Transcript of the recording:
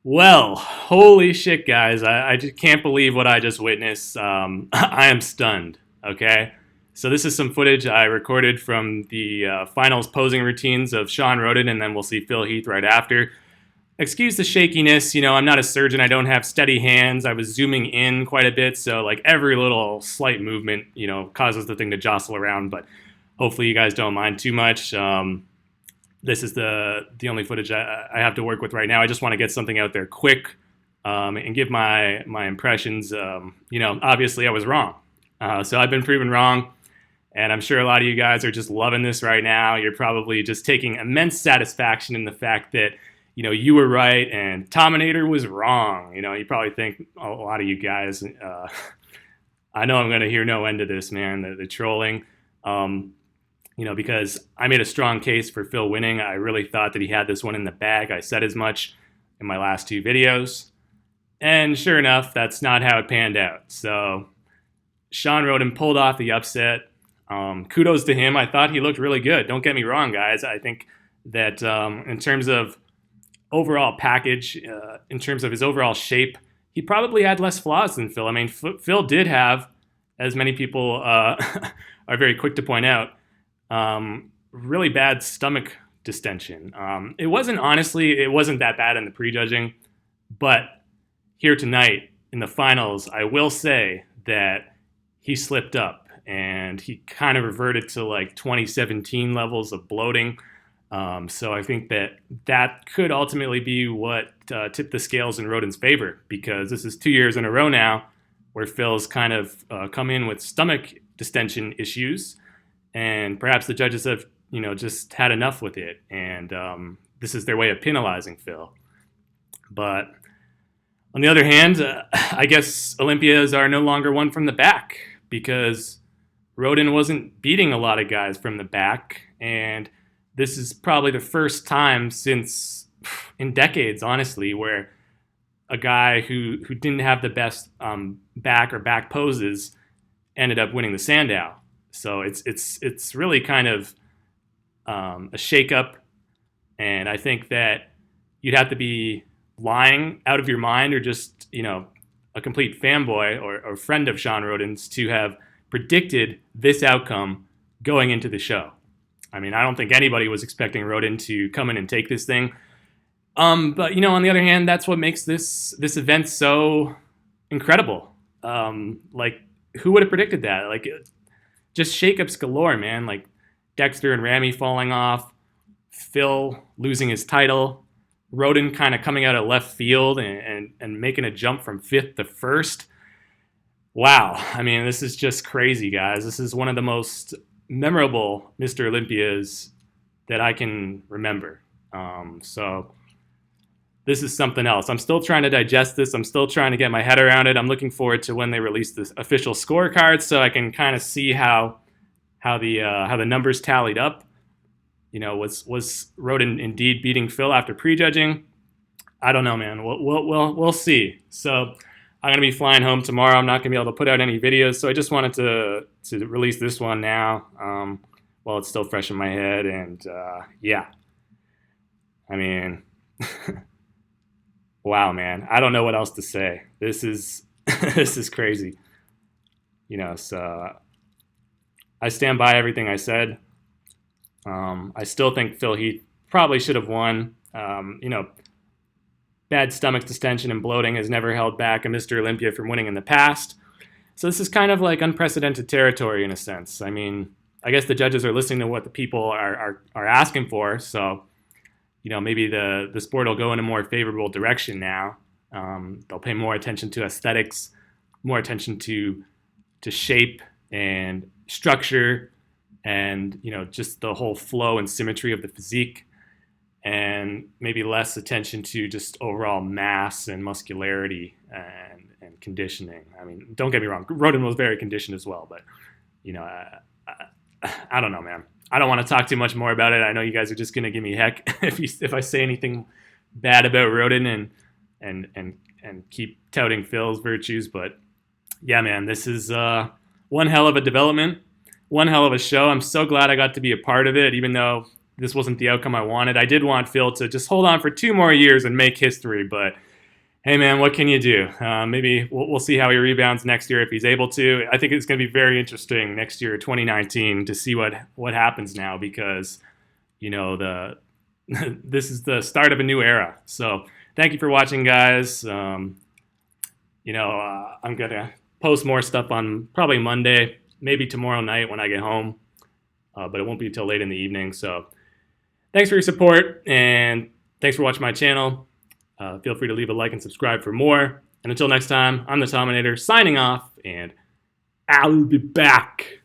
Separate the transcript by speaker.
Speaker 1: Well, holy shit, guys. I just can't believe what I just witnessed. I am stunned, okay? So, this is some footage I recorded from the finals posing routines of Shawn Rhoden, and then we'll see Phil Heath right after. Excuse the shakiness, I'm not a surgeon. I don't have steady hands. I was zooming in quite a bit, so like every little slight movement, causes the thing to jostle around, but hopefully you guys don't mind too much. This is the only footage I have to work with right now. I just want to get something out there quick and give my impressions. Obviously I was wrong, so I've been proven wrong, and I'm sure a lot of you guys are just loving this right now. You're probably just taking immense satisfaction in the fact that you were right and Tominator was wrong. You probably think a lot of you guys. I know I'm going to hear no end of this, man. The trolling. Because I made a strong case for Phil winning. I really thought that he had this one in the bag. I said as much in my last two videos. And sure enough, that's not how it panned out. So Shawn Rhoden pulled off the upset. Kudos to him. I thought he looked really good. Don't get me wrong, guys. I think that in terms of overall package, in terms of his overall shape, he probably had less flaws than Phil. I mean, Phil did have, as many people are very quick to point out, really bad stomach distension. It wasn't that bad in the prejudging, but here tonight in the finals, I will say that he slipped up and he kind of reverted to like 2017 levels of bloating. So I think that could ultimately be what tipped the scales in Rhoden's favor, because this is 2 years in a row now where Phil's kind of come in with stomach distension issues. And perhaps the judges have, just had enough with it. And this is their way of penalizing Phil. But on the other hand, I guess Olympias are no longer one from the back, because Rhoden wasn't beating a lot of guys from the back. And this is probably the first time since, in decades, honestly, where a guy who didn't have the best back poses ended up winning the Sandow. So it's really kind of a shakeup, and I think that you'd have to be lying out of your mind, or just a complete fanboy or friend of Shawn Rhoden's to have predicted this outcome going into the show. I mean, I don't think anybody was expecting Rhoden to come in and take this thing. But on the other hand, that's what makes this event so incredible. Like, who would have predicted that? Like, just shakeups galore, man. Like Dexter and Ramy falling off, Phil losing his title, Rhoden kind of coming out of left field and making a jump from fifth to first. Wow. I mean, this is just crazy, guys. This is one of the most memorable Mr. Olympias that I can remember. So this is something else. I'm still trying to digest this. I'm still trying to get my head around it. I'm looking forward to when they release the official scorecards, so I can kind of see how the numbers tallied up. Was Rhoden indeed beating Phil after prejudging? I don't know, man. We'll see. So I'm gonna be flying home tomorrow. I'm not gonna be able to put out any videos, so I just wanted to release this one now while it's still fresh in my head. And yeah, I mean. Wow, man. I don't know what else to say. This is this is crazy. So I stand by everything I said. I still think Phil Heath probably should have won. Bad stomach distension and bloating has never held back a Mr. Olympia from winning in the past. So this is kind of like unprecedented territory in a sense. I mean, I guess the judges are listening to what the people are asking for. So maybe the sport will go in a more favorable direction now. They'll pay more attention to aesthetics, more attention to shape and structure, and just the whole flow and symmetry of the physique, and maybe less attention to just overall mass and muscularity and conditioning. I mean, don't get me wrong, Rhoden was very conditioned as well, but I don't know, man. I don't want to talk too much more about it. I know you guys are just going to give me heck if I say anything bad about Rhoden and keep touting Phil's virtues. But yeah, man, this is one hell of a development, one hell of a show. I'm so glad I got to be a part of it, even though this wasn't the outcome I wanted. I did want Phil to just hold on for 2 more years and make history, but Hey man, what can you do? Maybe we'll see how he rebounds next year if he's able to. I think it's going to be very interesting next year, 2019, to see what happens now because the this is the start of a new era. So thank you for watching, guys. I'm gonna post more stuff on probably Monday, maybe tomorrow night when I get home, but it won't be till late in the evening. So thanks for your support and thanks for watching my channel. Feel free to leave a like and subscribe for more. And until next time, I'm the Tominator signing off, and I'll be back.